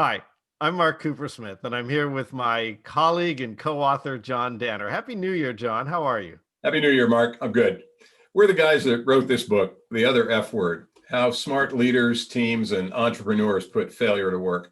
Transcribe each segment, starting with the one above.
Hi, I'm Mark Coopersmith, and I'm here with my colleague and co-author, John Danner. Happy New Year, John. How are you? Happy New Year, Mark. I'm good. We're the guys that wrote this book, The Other F Word, How Smart Leaders, Teams, and Entrepreneurs Put Failure to Work.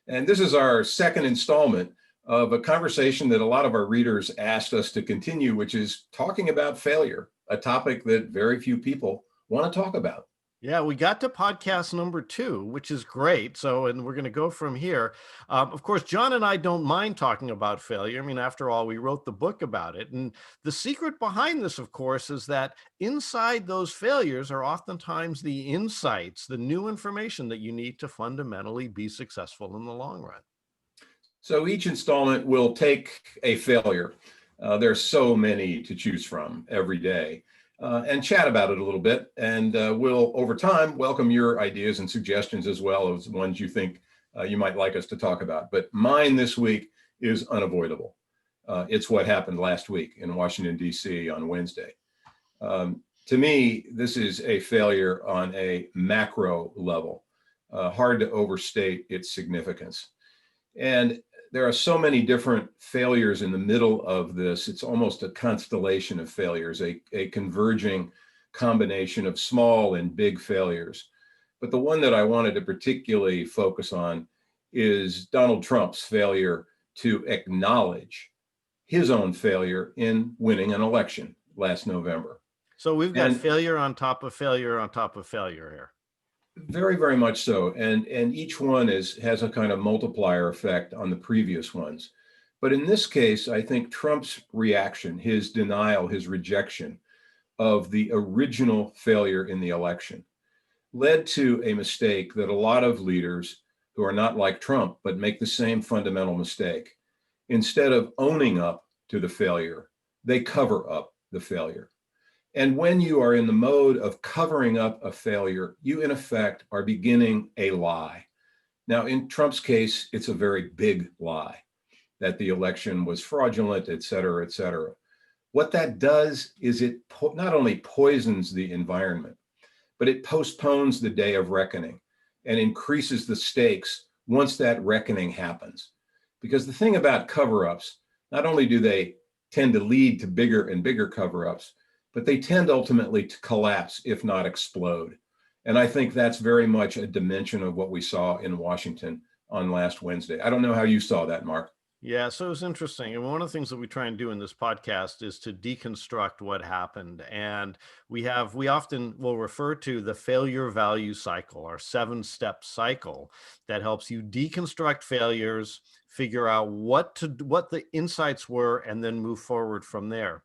And this is our second installment of a conversation that a lot of our readers asked us to continue, which is talking about failure, a topic that very few people want to talk about. Yeah, we got to podcast number 2, which is great. And we're going to go from here. Of course, John and I don't mind talking about failure. I mean, after all, we wrote the book about it. And the secret behind this, of course, is that inside those failures are oftentimes the insights, the new information that you need to fundamentally be successful in the long run. So each installment will take a failure. There's so many to choose from every day. And chat about it a little bit. And we'll, over time, welcome your ideas and suggestions as well as ones you think you might like us to talk about. But mine this week is unavoidable. It's what happened last week in Washington, D.C. on Wednesday. To me, this is a failure on a macro level. Hard to overstate its significance. And there are so many different failures in the middle of this. It's almost a constellation of failures, a converging combination of small and big failures. But the one that I wanted to particularly focus on is Donald Trump's failure to acknowledge his own failure in winning an election last November. So we've got failure on top of failure on top of failure here. Very, very much so. And each one has a kind of multiplier effect on the previous ones. But in this case, I think Trump's reaction, his denial, his rejection of the original failure in the election led to a mistake that a lot of leaders who are not like Trump, but make the same fundamental mistake. Instead of owning up to the failure, they cover up the failure. And when you are in the mode of covering up a failure, you in effect are beginning a lie. Now, in Trump's case, it's a very big lie that the election was fraudulent, et cetera, et cetera. What that does is it not only poisons the environment, but it postpones the day of reckoning and increases the stakes once that reckoning happens. Because the thing about cover-ups, not only do they tend to lead to bigger and bigger cover-ups, but they tend ultimately to collapse, if not explode. And I think that's very much a dimension of what we saw in Washington on last Wednesday. I don't know how you saw that, Mark. Yeah, so it's interesting. And one of the things that we try and do in this podcast is to deconstruct what happened. And we often will refer to the failure value cycle, our 7-step cycle that helps you deconstruct failures, figure out what the insights were, and then move forward from there.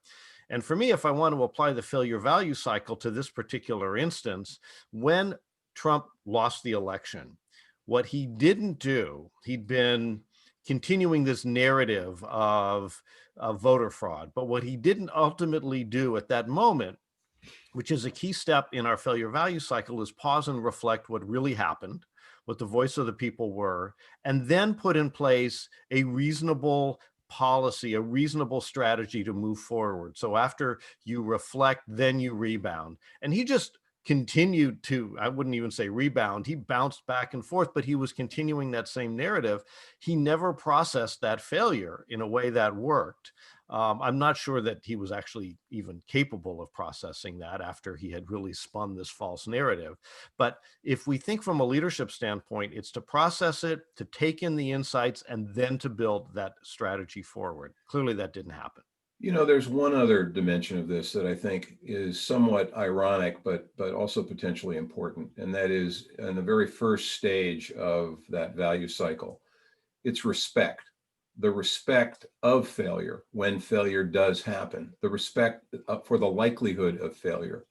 And for me, if I want to apply the failure value cycle to this particular instance, when Trump lost the election, what he didn't do, he'd been continuing this narrative of voter fraud. But what he didn't ultimately do at that moment, which is a key step in our failure value cycle, is pause and reflect what really happened, what the voice of the people were, and then put in place a reasonable policy, a reasonable strategy to move forward. So after you reflect, then you rebound. And he just continued to, I wouldn't even say rebound, he bounced back and forth, but he was continuing that same narrative. He never processed that failure in a way that worked. I'm not sure that he was actually even capable of processing that after he had really spun this false narrative. But if we think from a leadership standpoint, it's to process it, to take in the insights, and then to build that strategy forward. Clearly, that didn't happen. You know, there's one other dimension of this that I think is somewhat ironic, but also potentially important. And that is in the very first stage of that value cycle, it's respect. The respect of failure when failure does happen, the respect for the likelihood of failure.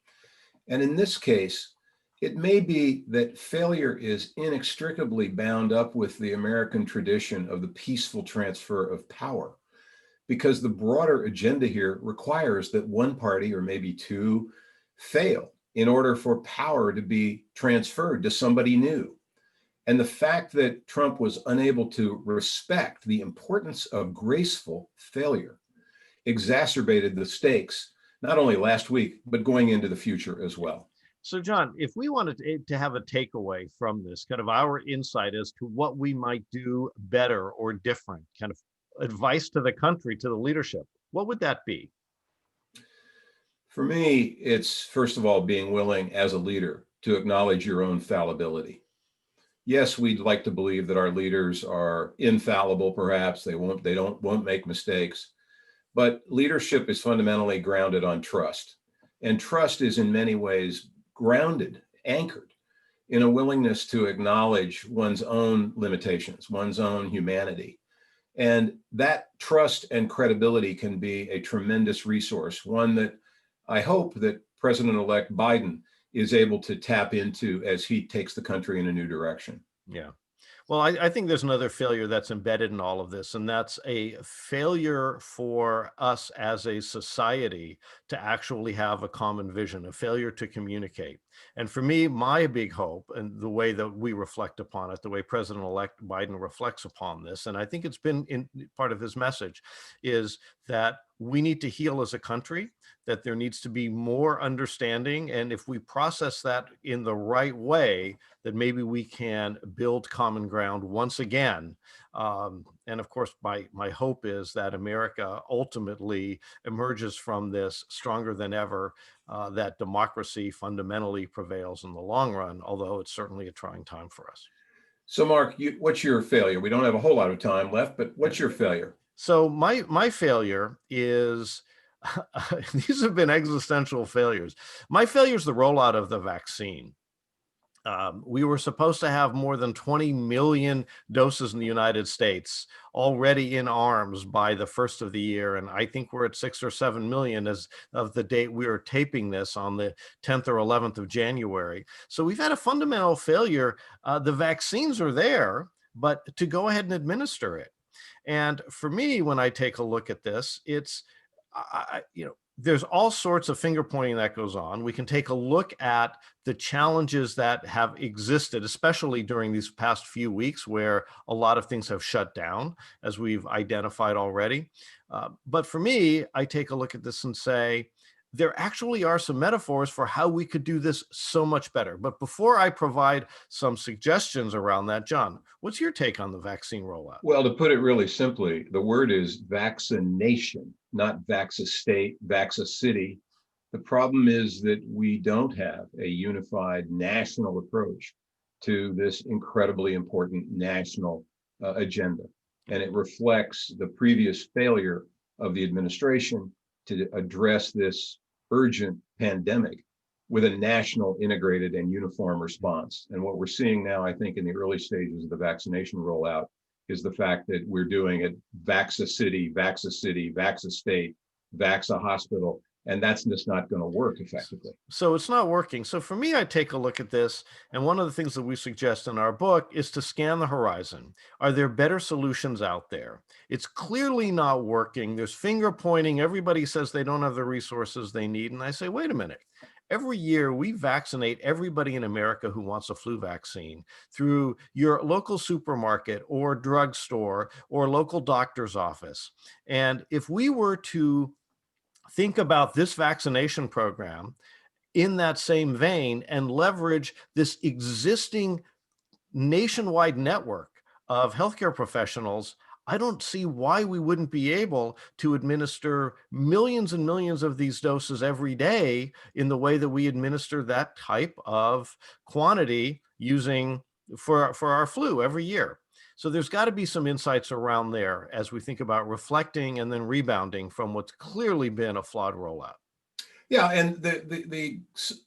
And in this case, it may be that failure is inextricably bound up with the American tradition of the peaceful transfer of power, because the broader agenda here requires that one party or maybe two fail in order for power to be transferred to somebody new. And the fact that Trump was unable to respect the importance of graceful failure exacerbated the stakes, not only last week, but going into the future as well. So, John, if we wanted to have a takeaway from this, kind of our insight as to what we might do better or different, kind of advice to the country, to the leadership, what would that be? For me, it's first of all being willing as a leader to acknowledge your own fallibility. Yes, we'd like to believe that our leaders are infallible, perhaps they won't make mistakes, but leadership is fundamentally grounded on trust. And trust is in many ways grounded, anchored in a willingness to acknowledge one's own limitations, one's own humanity. And that trust and credibility can be a tremendous resource, one that I hope that President-elect Biden is able to tap into as he takes the country in a new direction. Yeah. Well, I think there's another failure that's embedded in all of this, and that's a failure for us as a society to actually have a common vision, a failure to communicate. And for me, my big hope and the way that we reflect upon it, the way President-elect Biden reflects upon this, and I think it's been in part of his message, is that we need to heal as a country, that there needs to be more understanding. And if we process that in the right way, that maybe we can build common ground once again. And of course, my hope is that America ultimately emerges from this stronger than ever, that democracy fundamentally prevails in the long run, although it's certainly a trying time for us. So, Mark, what's your failure? We don't have a whole lot of time left, but what's your failure? So my failure is these have been existential failures. My failure is the rollout of the vaccine. We were supposed to have more than 20 million doses in the United States already in arms by the first of the year. And I think we're at 6 or 7 million as of the date we are taping this on the 10th or 11th of January. So we've had a fundamental failure. The vaccines are there, but to go ahead and administer it. And for me, when I take a look at this, it's, there's all sorts of finger pointing that goes on. We can take a look at the challenges that have existed, especially during these past few weeks where a lot of things have shut down, as we've identified already. But for me, I take a look at this and say, there actually are some metaphors for how we could do this so much better. But before I provide some suggestions around that, John, what's your take on the vaccine rollout? Well, to put it really simply, the word is vaccination, not vax-a-state, vax-a-city. The problem is that we don't have a unified national approach to this incredibly important national agenda. And it reflects the previous failure of the administration to address this urgent pandemic with a national integrated and uniform response. And what we're seeing now, I think, in the early stages of the vaccination rollout is the fact that we're doing it vax-a-city, vax-a-state, vax-a-hospital, and that's just not going to work effectively. So it's not working. So for me, I take a look at this, and one of the things that we suggest in our book is to scan the horizon. Are there better solutions out there? It's clearly not working. There's finger pointing. Everybody says they don't have the resources they need. And I say, wait a minute. Every year, we vaccinate everybody in America who wants a flu vaccine through your local supermarket or drugstore or local doctor's office. And if we were to think about this vaccination program in that same vein and leverage this existing nationwide network of healthcare professionals, I don't see why we wouldn't be able to administer millions and millions of these doses every day in the way that we administer that type of quantity using for our flu every year. So there's got to be some insights around there as we think about reflecting and then rebounding from what's clearly been a flawed rollout. Yeah, and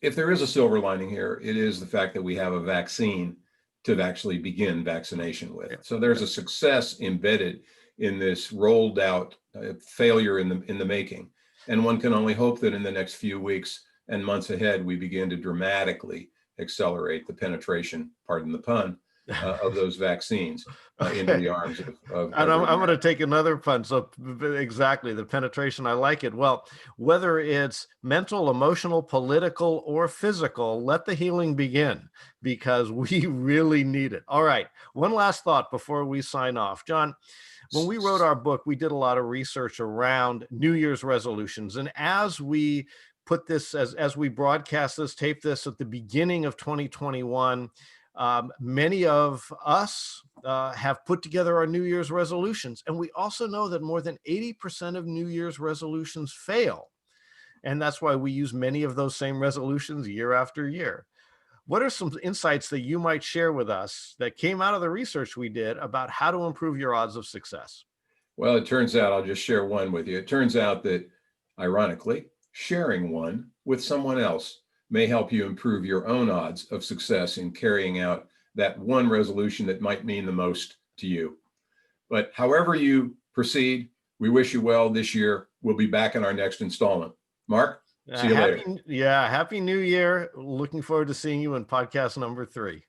if there is a silver lining here, it is the fact that we have a vaccine to actually begin vaccination with. So there's a success embedded in this rolled out failure in the making, and one can only hope that in the next few weeks and months ahead we begin to dramatically accelerate the penetration, pardon the pun, of those vaccines into the arms of And I'm going to take another pun. So exactly, the penetration, I like it. Well, whether it's mental, emotional, political, or physical, let the healing begin because we really need it. All right. One last thought before we sign off. John, when we wrote our book, we did a lot of research around New Year's resolutions. And as we put this as we broadcast this, tape this at the beginning of 2021. Many of us have put together our New Year's resolutions, and we also know that more than 80% of New Year's resolutions fail. And that's why we use many of those same resolutions year after year. What are some insights that you might share with us that came out of the research we did about how to improve your odds of success? Well, it turns out, I'll just share one with you. It turns out that, ironically, sharing one with someone else may help you improve your own odds of success in carrying out that one resolution that might mean the most to you. But however you proceed, we wish you well this year. We'll be back in our next installment. Mark, see you later. Happy New Year. Looking forward to seeing you in podcast number 3.